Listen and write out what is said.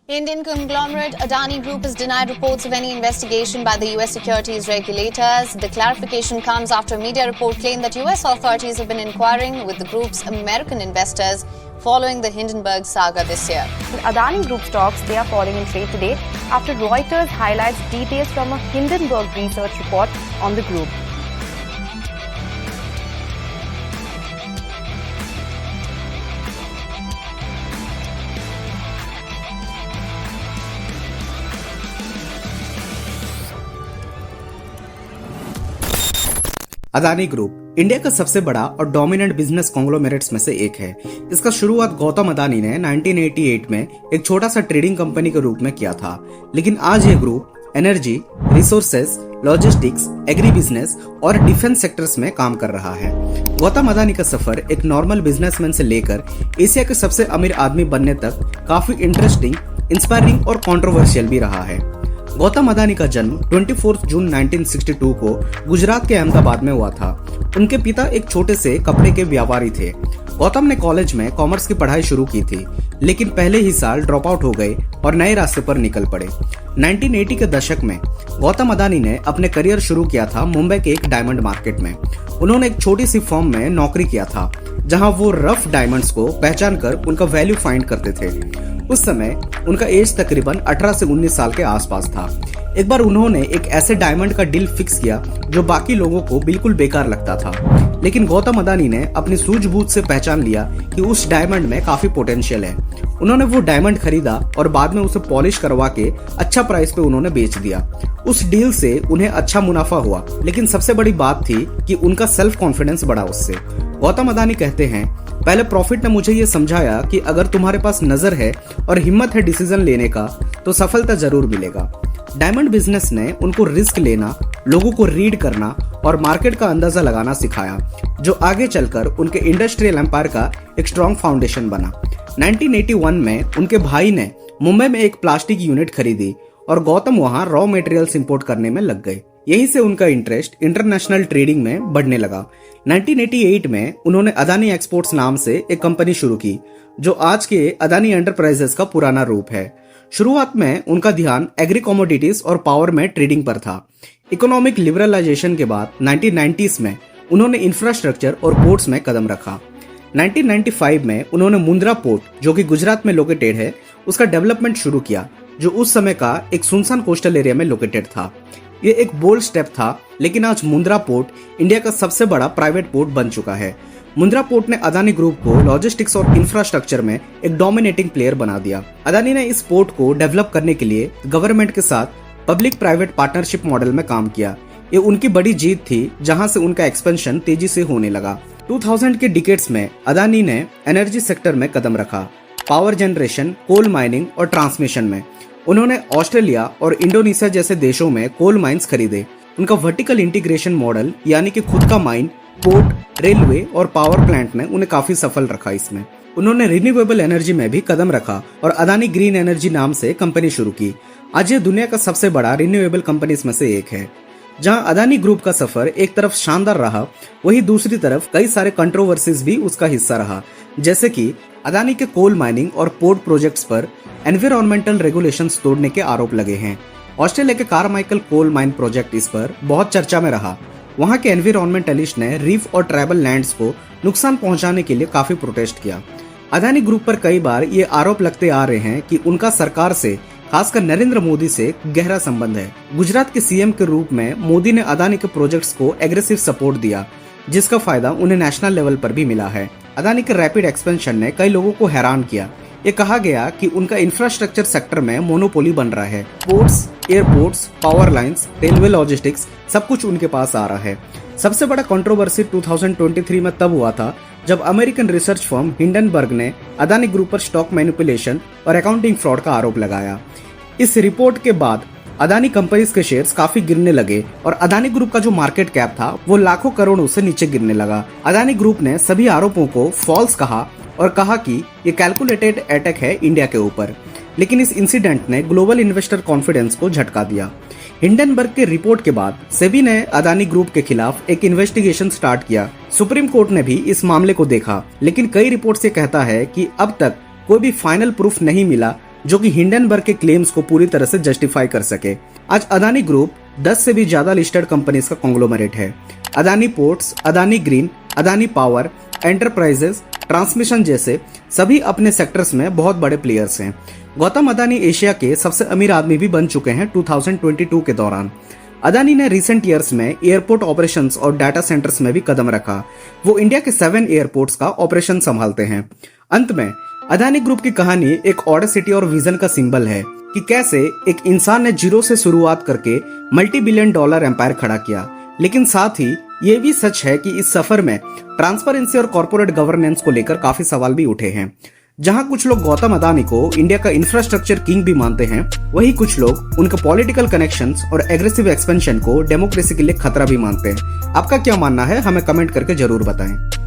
Indian conglomerate Adani Group has denied reports of any investigation by the US securities regulators. The clarification comes after a media report claimed that US authorities have been inquiring with the group's American investors following the Hindenburg saga this year. Adani Group stocks, they are falling in trade today after Reuters highlights details from a Hindenburg research report on the group. Adani group India का सबसे बड़ा और dominant business conglomerates में से एक है। इसका शुरुआत गौतम अदानी ने 1988 में एक छोटा सा ट्रेडिंग कंपनी के रूप में किया था, लेकिन आज ये group energy, resources, logistics, agri business और डिफेंस सेक्टर्स में काम कर रहा है। गौतम अदानी का सफर एक नॉर्मल बिजनेसमैन से लेकर एशिया के सबसे अमीर आदमी बनने तक काफी इंटरेस्टिंग, इंस्पायरिंग और कंट्रोवर्शियल भी रहा है। गौतम अदानी का जन्म 24 जून 1962 को गुजरात के अहमदाबाद में हुआ था। उनके पिता एक छोटे से कपड़े के व्यापारी थे। गौतम ने कॉलेज में कॉमर्स की पढ़ाई शुरू की थी, लेकिन पहले ही साल ड्रॉप आउट हो गए और नए रास्ते पर निकल पड़े। 1980 के दशक में गौतम अदानी ने अपने करियर शुरू किया था मुंबई के एक डायमंड मार्केट में। उन्होंने एक छोटी सी फर्म में नौकरी किया था, जहां वो रफ डायमंड्स को पहचान कर उनका वैल्यू फाइंड करते थे। उस समय उनका एज तकरीबन 18 से 19 साल के आसपास था। एक बार उन्होंने एक ऐसे डायमंड का डील फिक्स किया जो बाकी लोगों को बिल्कुल बेकार लगता था, लेकिन गौतम अदानी ने अपनी सूझबूझ से पहचान लिया कि उस डायमंड में काफी पोटेंशियल है। उन्होंने वो डायमंड खरीदा और बाद में उसे पॉलिश करवा के अच्छा प्राइस पे उन्होंने बेच दिया। उस डील से उन्हें अच्छा मुनाफा हुआ, लेकिन सबसे बड़ी बात थी कि उनका सेल्फ कॉन्फिडेंस बढ़ा उससे। गौतम अदानी कहते हैं, पहले प्रॉफिट ने मुझे ये समझाया कि अगर तुम्हारे पास नजर है और हिम्मत है डिसीजन लेने का, तो सफलता जरूर मिलेगा। डायमंड बिजनेस ने उनको रिस्क लेना, लोगों को रीड करना और मार्केट का अंदाजा लगाना सिखाया, जो आगे चलकर उनके इंडस्ट्रियल एम्पायर का एक स्ट्रॉन्ग फाउंडेशन बना। 1981 में उनके भाई ने मुंबई में एक प्लास्टिक यूनिट खरीदी और गौतम वहां रॉ मटेरियल्स इंपोर्ट करने में लग गए। यहीं से उनका इंटरेस्ट इंटरनेशनल ट्रेडिंग में बढ़ने लगा। 1988 में उन्होंने अदानी एक्सपोर्ट्स नाम से एक कंपनी शुरू की, जो आज के अदानी एंटरप्राइजेस का पुराना रूप है। शुरुआत में उनका ध्यान एग्री कमोडिटीज और पावर में ट्रेडिंग पर था। इकोनॉमिक लिबरलाइजेशन के बाद 1990s में उन्होंने इंफ्रास्ट्रक्चर और पोर्ट्स में कदम रखा। 1995 में उन्होंने मुंद्रा पोर्ट, जो कि गुजरात में लोकेटेड है, उसका डेवलपमेंट शुरू किया, जो उस समय का एक सुनसान कोस्टल एरिया में लोकेटेड था। ये एक बोल्ड स्टेप था, लेकिन आज मुंद्रा पोर्ट इंडिया का सबसे बड़ा प्राइवेट पोर्ट बन चुका है। मुंद्रा पोर्ट ने अदानी ग्रुप को लॉजिस्टिक्स और इंफ्रास्ट्रक्चर में एक डोमिनेटिंग प्लेयर बना दिया। अदानी ने इस पोर्ट को डेवलप करने के लिए गवर्नमेंट के साथ पब्लिक प्राइवेट पार्टनरशिप मॉडल में काम किया। ये उनकी बड़ी जीत थी, जहां से उनका एक्सपेंशन तेजी से होने लगा। 2000 के डिकेड्स में अदानी ने एनर्जी सेक्टर में कदम रखा, पावर जनरेशन, कोल माइनिंग और ट्रांसमिशन में। उन्होंने ऑस्ट्रेलिया और इंडोनेशिया जैसे देशों में कोल माइंस खरीदे। उनका वर्टिकल इंटीग्रेशन मॉडल, यानी कि खुद का माइन, पोर्ट, रेलवे और पावर प्लांट ने उन्हें काफी सफल रखा। इसमें उन्होंने रिन्यूएबल एनर्जी में भी कदम रखा और अदानी ग्रीन एनर्जी नाम से कंपनी शुरू की। आज ये दुनिया का सबसे बड़ा रिन्यूएबल कंपनीज में से एक है। जहां अदानी ग्रुप का सफर एक तरफ शानदार रहा, वहीं दूसरी तरफ कई सारे कंट्रोवर्सीज भी उसका हिस्सा रहा, जैसे कि अदानी के कोल माइनिंग और पोर्ट प्रोजेक्ट्स पर एनवायरमेंटल रेगुलेशंस तोड़ने के आरोप लगे हैं। ऑस्ट्रेलिया के कारमाइकल कोल माइन प्रोजेक्ट इस पर बहुत चर्चा में रहा। वहां के एनवायरमेंटलिस्ट ने रीफ और ट्राइबल लैंड्स को नुकसान पहुंचाने के लिए काफी प्रोटेस्ट किया। अदानी ग्रुप पर कई बार ये आरोप लगते आ रहे हैं कि उनका सरकार से, खासकर नरेंद्र मोदी से गहरा संबंध है। गुजरात के सीएम के रूप में मोदी ने अदानी के प्रोजेक्ट्स को एग्रेसिव सपोर्ट दिया, जिसका फायदा उन्हें नेशनल लेवल पर भी मिला है। अदानी के रैपिड एक्सपेंशन ने कई लोगों को हैरान किया। ये कहा गया कि उनका इंफ्रास्ट्रक्चर सेक्टर में मोनोपोली बन रहा है। Ports, airports, power lines, railway, logistics, सब कुछ उनके पास आ रहा है। सबसे बड़ा कंट्रोवर्सी 2023 में तब हुआ था जब अमेरिकन रिसर्च फर्म हिंडनबर्ग ने अदानी ग्रुप पर स्टॉक मैनिपुलेशन और अकाउंटिंग फ्रॉड का आरोप लगाया। इस रिपोर्ट के बाद अदानी कंपनीज के शेयर्स काफी गिरने लगे और अदानी ग्रुप का जो मार्केट कैप था वो लाखों करोड़ों से नीचे गिरने लगा। अदानी ग्रुप ने सभी आरोपों को फॉल्स कहा और कहा कि ये कैलकुलेटेड अटैक है इंडिया के ऊपर, लेकिन इस इंसिडेंट ने ग्लोबल इन्वेस्टर कॉन्फिडेंस को झटका दिया। हिंडनबर्ग के रिपोर्ट के बाद सेबी ने अदानी ग्रुप के खिलाफ एक इन्वेस्टिगेशन स्टार्ट किया। सुप्रीम कोर्ट ने भी इस मामले को देखा, लेकिन कई रिपोर्ट से कहता है कि अब तक कोई भी फाइनल प्रूफ नहीं मिला जो कि हिंडनबर्ग के क्लेम्स को पूरी तरह से जस्टिफाई कर सके। आज अदानी ग्रुप 10 से भी ज्यादा लिस्टेड कंपनीज का कॉन्ग्लोमरेट है। Adani ports, Adani green, Adani power, enterprises, transmission जैसे सभी अपने सेक्टर्स में बहुत बड़े प्लेयर्स हैं। गौतम अदानी एशिया के सबसे अमीर आदमी भी बन चुके हैं 2022 के दौरान। अदानी ने रिसेंट ईयर्स में एयरपोर्ट ऑपरेशंस और डाटा सेंटर्स में भी कदम रखा। वो इंडिया के 7 एयरपोर्ट्स का ऑपरेशन संभालते हैं। अंत में अदानी ग्रुप की कहानी एक ऑडेसिटी और विजन का सिंबल है कि कैसे एक इंसान ने जीरो से शुरुआत करके मल्टी बिलियन डॉलर एम्पायर खड़ा किया। लेकिन साथ ही ये भी सच है कि इस सफर में ट्रांसपेरेंसी और कॉर्पोरेट गवर्नेंस को लेकर काफी सवाल भी उठे हैं। जहां कुछ लोग गौतम अदानी को इंडिया का इंफ्रास्ट्रक्चर किंग भी मानते हैं, वहीं कुछ लोग उनके पॉलिटिकल कनेक्शंस और एग्रेसिव एक्सपेंशन को डेमोक्रेसी के लिए खतरा भी मानते हैं। आपका क्या मानना है, हमें कमेंट करके जरूर बताएं।